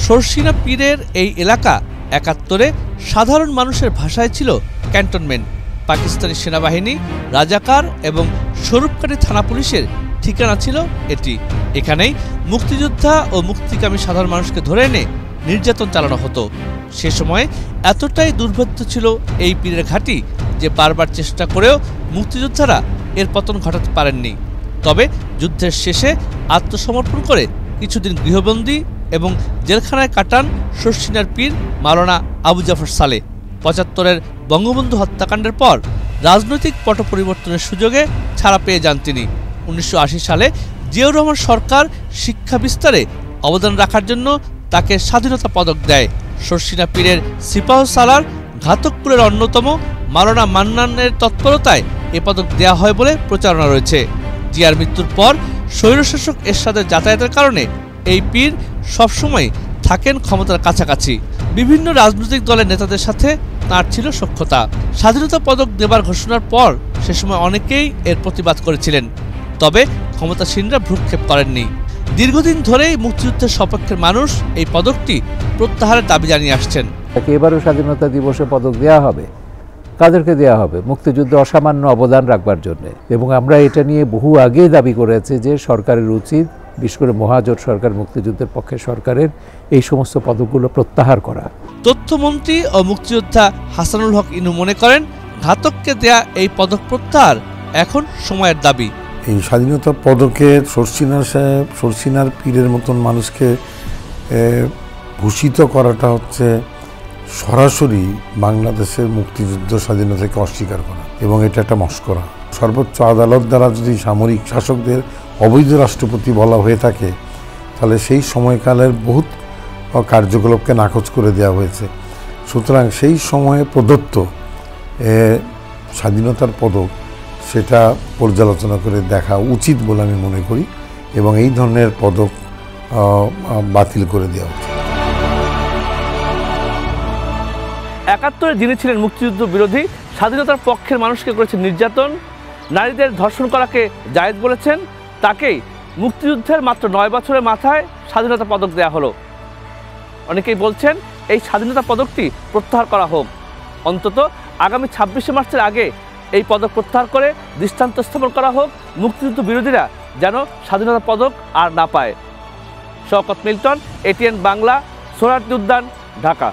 শর্ষিনা পীরের এই এলাকা ৭১-এ সাধারণ মানুষের ভাষায় ছিল ক্যান্টনমেন্ট। পাকিস্তানি সেনাবাহিনী, রাজাকার এবং স্বরূপকারী থানা পুলিশের ঠিকানা ছিল এটি। এখানেই মুক্তিযোদ্ধা ও মুক্তিকামী সাধারণ মানুষকে ধরে এনে নির্যাতন চালানো হতো। সে সময়ে এতটাই দুর্ভেদ্য ছিল এই পীরের ঘাঁটি যে বারবার চেষ্টা করেও মুক্তিযোদ্ধারা এর পতন ঘটাতে পারেননি। তবে যুদ্ধের শেষে আত্মসমর্পণ করে কিছুদিন গৃহবন্দী এবং জেলখানায় কাটান শর্ষিনার পীর মাওলানা আবু জাফর সালেহ। ৭৫-এর বঙ্গবন্ধু হত্যাকাণ্ডের পর রাজনৈতিক পট পরিবর্তনের সুযোগে ছাড়া পেয়ে যান তিনি। ১৯৮০ সালে জিয়াউর রহমান সরকার শিক্ষা বিস্তারে অবদান রাখার জন্য তাকে স্বাধীনতা পদক দেয়। শর্ষিনা পীরের সিপাহসালার ঘাতকপুরের অন্যতম মাওলানা মান্নানের তৎপরতায় এ পদক দেয়া হয় বলে প্রচারণা রয়েছে। জিয়ার মৃত্যুর পর স্বৈরশাসক এরশাদের যাতায়াতের কারণে এই পীর সবসময় থাকেন ক্ষমতার কাছাকাছি। বিভিন্ন রাজনৈতিক দলের নেতাদের সাথে তাঁর ছিল সখ্যতা। স্বাধীনতা পদক দেবার ঘোষণার পর সে সময় অনেকেই এর প্রতিবাদ করেছিলেন, তবে ক্ষমতাসীনরা ভ্রুক্ষেপ করেননি। দীর্ঘদিন ধরেই মুক্তিযুদ্ধের সপক্ষের মানুষ এই পদকটি প্রত্যাহারের দাবি জানিয়ে আসছেন। এবারও স্বাধীনতা দিবসে পদক দেওয়া হবে। কাদেরকে দেওয়া হবে? মুক্তিযুদ্ধে অসামান্য অবদান রাখবার জন্য। এবং আমরা এটা নিয়ে বহু আগে দাবি করেছি যে সরকারের উচিত, বিশেষ করে মহাজোট সরকার, মুক্তিযুদ্ধের পক্ষে সরকারের এই সমস্ত পদকগুলো প্রত্যাহার করা। তথ্যমন্ত্রী ও মুক্তিযোদ্ধা হাসানুল হক ইনু মনে করেন, ঘাতককে দেয়া এই পদক প্রত্যাহার এখন সময়ের দাবি। এই স্বাধীনতা পদকে শর্ষিনার পীরের মতন মানুষকে ভূষিত করাটা হচ্ছে সরাসরি বাংলাদেশের মুক্তিযুদ্ধ স্বাধীনতাকে অস্বীকার করা, এবং এটা একটা মস্করা। সর্বোচ্চ আদালত দ্বারা যদি সামরিক শাসকদের অবৈধ রাষ্ট্রপতি বলা হয়ে থাকে, তাহলে সেই সময়কালের বহুত কার্যকলাপকে নাকচ করে দেওয়া হয়েছে। সুতরাং সেই সময়ে প্রদত্ত স্বাধীনতার পদক সেটা পর্যালোচনা করে দেখা উচিত বলে আমি মনে করি, এবং এই ধরনের পদক বাতিল করে দেওয়া উচিত। ৭১-এ যিনি ছিলেন মুক্তিযুদ্ধ বিরোধী, স্বাধীনতার পক্ষের মানুষকে করেছেন নির্যাতন, নারীদের ধর্ষণ করাকে জায়েজ বলেছেন, তাকেই মুক্তিযুদ্ধের মাত্র ৯ বছরের মাথায় স্বাধীনতা পদক দেয়া হলো। অনেকেই বলছেন এই স্বাধীনতা পদকটি প্রত্যাহার করা হোক। অন্তত আগামী ২৬শে মার্চের আগে এই পদক প্রত্যাহার করে দৃষ্টান্ত স্থাপন করা হোক, মুক্তিযুদ্ধ বিরোধীরা যেন স্বাধীনতা পদক আর না পায়। শওকত মিল্টন, এটিএন বাংলা, সোহরাওয়ার্দী উদ্যান, ঢাকা।